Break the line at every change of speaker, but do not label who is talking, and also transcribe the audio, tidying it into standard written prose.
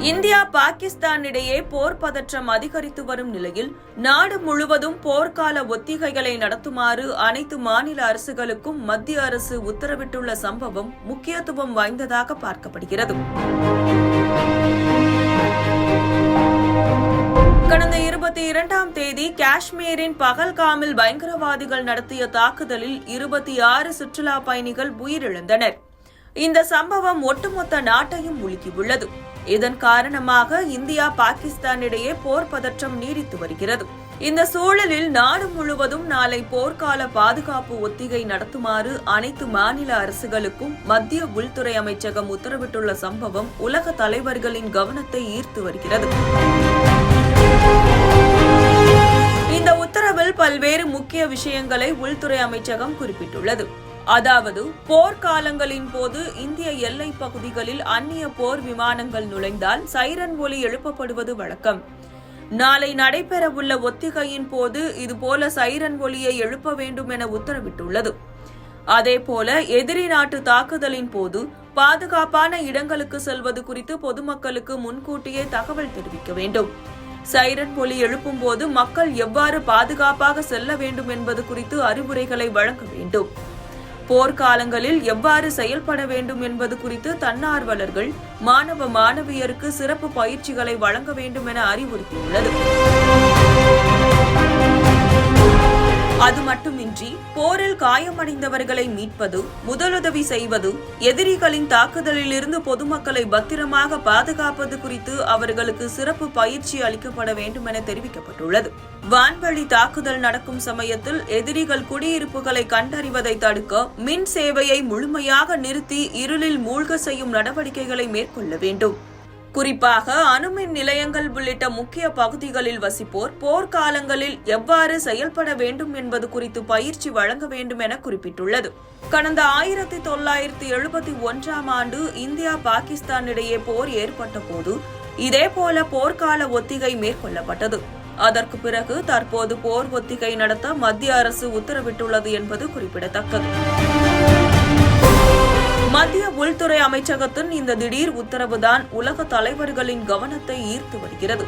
India Pakistan இடையே போர் பதற்றம் அதிகரித்து வரும் நிலையில் நாடு முழுவதும் போர்க்கால ஒத்திகைகளை நடத்துமாறு அனைத்து மாநில அரசுகளுக்கும் மத்திய அரசு உத்தரவிட்டுள்ள சம்பவம் முக்கியத்துவம் வாய்ந்ததாக பார்க்கப்படுகிறது. கடந்த 22ஆம் தேதி காஷ்மீரின் பகல்காமில் பயங்கரவாதிகள் நடத்திய தாக்குதலில் 26 சுற்றுலா பயணிகள் உயிரிழந்தனர். இந்த சம்பவம் ஒட்டுமொத்த நாட்டையும் உலுக்கியுள்ளது. இதன் காரணமாக இந்தியா பாகிஸ்தான் இடையே போர் பதற்றம் நீடித்து வருகிறது. இந்த சூழலில் நாடு முழுவதும் நாளை போர்க்கால பாதுகாப்பு ஒத்திகை நடத்துமாறு அனைத்து மாநில அரசுகளுக்கும் மத்திய உள்துறை அமைச்சகம் உத்தரவிட்டுள்ள சம்பவம் உலக தலைவர்களின் கவனத்தை ஈர்த்து வருகிறது. இந்த உத்தரவில் பல்வேறு முக்கிய விஷயங்களை உள்துறை அமைச்சகம் குறிப்பிட்டுள்ளது. அதாவது, போர்க்காலங்களின் போது இந்திய எல்லைப் பகுதிகளில் அந்நிய போர் விமானங்கள் நுழைந்தால் சைரன் ஒலி எழுப்பப்படுவது வழக்கம். நாளை நடைபெறவுள்ள ஒத்திகையின் போது இதுபோல சைரன் ஒலியை எழுப்ப வேண்டும் என உத்தரவிட்டுள்ளது. அதேபோல எதிரி நாட்டு தாக்குதலின் போது பாதுகாப்பான இடங்களுக்கு செல்வது குறித்து பொதுமக்களுக்கு முன்கூட்டியே தகவல் தெரிவிக்க வேண்டும். சைரன் ஒலி எழுப்பும் போது மக்கள் எவ்வாறு பாதுகாப்பாக செல்ல வேண்டும் என்பது குறித்து அறிவுரைகளை வழங்க வேண்டும். போர்க்காலங்களில் எவ்வாறு செயல்பட வேண்டும் என்பது குறித்து தன்னார்வலர்கள் மாணவ மாணவியருக்கு சிறப்பு பயிற்சிகளை வழங்க வேண்டும் என அறிவுறுத்தியுள்ளது. அது மட்டுமின்றி போரில் காயமடைந்தவர்களை மீட்பது, முதலுதவி செய்வது, எதிரிகளின் தாக்குதலிலிருந்து பொதுமக்களை பத்திரமாக பாதுகாப்பது குறித்து அவர்களுக்கு சிறப்பு பயிற்சி அளிக்கப்பட வேண்டும் என தெரிவிக்கப்பட்டுள்ளது. வான்வழி தாக்குதல் நடக்கும் சமயத்தில் எதிரிகள் குடியிருப்புகளை கண்டறிவதை தடுக்க மின் சேவையை முழுமையாக நிறுத்தி இருளில் மூழ்க செய்யும் நடவடிக்கைகளை மேற்கொள்ள வேண்டும். குறிப்பாக அணுமின் நிலையங்கள் உள்ளிட்ட முக்கிய பகுதிகளில் வசிப்போர் போர்க்காலங்களில் எவ்வாறு செயல்பட வேண்டும் என்பது குறித்து பயிற்சி வழங்க வேண்டும் என குறிப்பிட்டுள்ளது. கடந்த 1971ஆம் ஆண்டு இந்தியா பாகிஸ்தான் இடையே போர் ஏற்பட்ட போது இதேபோல போர்க்கால ஒத்திகை மேற்கொள்ளப்பட்டது. அதற்கு பிறகு தற்போது போர் ஒத்திகை நடத்த மத்திய அரசு உத்தரவிட்டுள்ளது என்பது குறிப்பிடத்தக்கது. மத்திய உள்துறை அமைச்சகத்தின் இந்த திடீர் உத்தரவுதான் உலக தலைவர்களின் கவனத்தை ஈர்த்து வருகிறது.